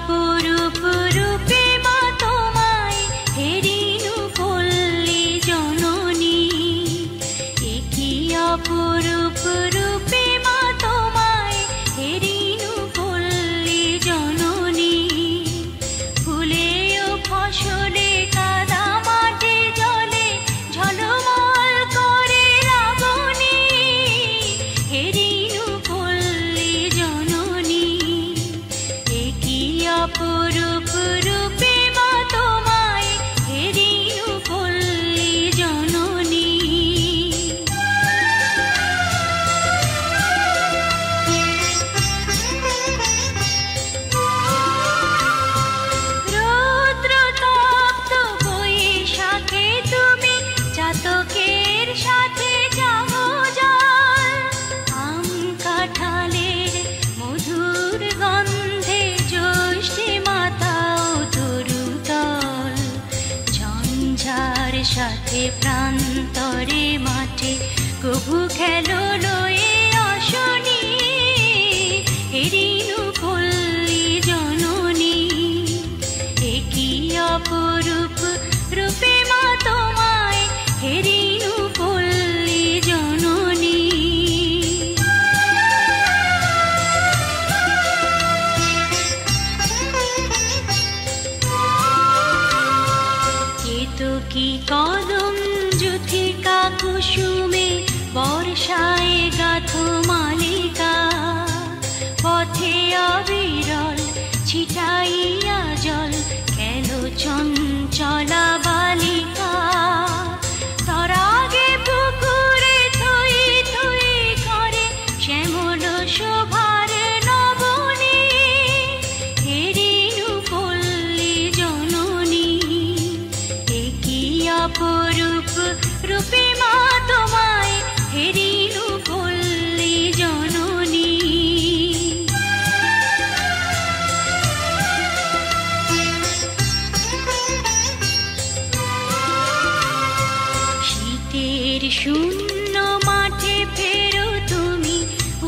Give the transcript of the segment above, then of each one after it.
অপরূপ রূপে মা তোমায় হেরিনু পল্লী জননী, একি অপরূপ রূপে মা তোমায় হেরিনু পল্লী জননী। ফুলে ও ফসলে কাদা মাঠে জলে ঝলমল করে রাবণী, হেরিনু পল্লী জননী, একি অপরূপ রূপে মা তোমায় হেরিনু পল্লী জননী। রৌদ্রতপ্ত বৈশাখে তুমি চাতকের সাথে যাও জল, আম কাঁঠালের মধুর গন্ধে জ্যৈষ্ঠী মাতাও তরুতল। ঝঞ্ঝার সাথে প্রান্তরে মাঠে কবু খেলো লয়ে অশনি, হেরিনু পল্লী জননী, একি অপরূপ রূপে মা তোমায় হেরিনু পল্লী জননী। কেতকী কদম যুথিকা কুসুমে বর্ষায় গাথো মালিকা, পথে অবিরল ছিটাইয়া জল খেলো চঞ্চলা বালিকা। তরাগে পুকুরে থই থই করে শ্যামল শোভার নবনী, হেরিনু পল্লী জননী, একি অপরূপ রূপে মা তোমায় হেরিনু পল্লী জননী। শীতের শূন্য মাঠে ফেরো তুমি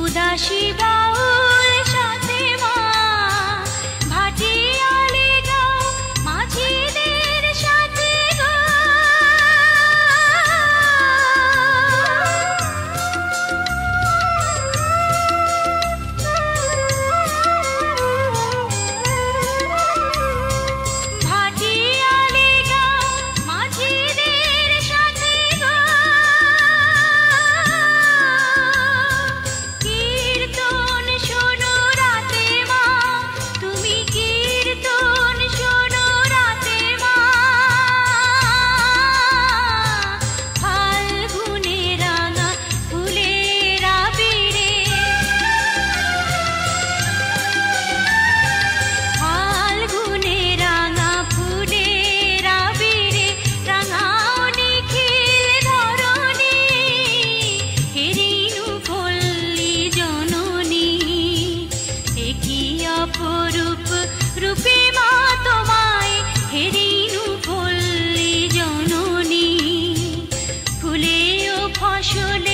উদাসী বাউল সাথে মা, ভাটিয়ালি গাও মাঝিদের সাথে গো। ভাটিয়ালি গাও মাঝিদের সাথে গো। কীর্তন শোনো রাতে মা, তুমি কীর্তন শোনো রাতে মা। ফাল্গুনে রাঙা ফুলের আবিরে, ফাল্গুনে রাঙা ফুলের আবিরে রাঙাও নিখিল ধরণী, হেরিনু পল্লী জননী, একি অপরূপ রূপে মা তোমায় হেরিনু পল্লী জননী। ফুলে ও ফসলে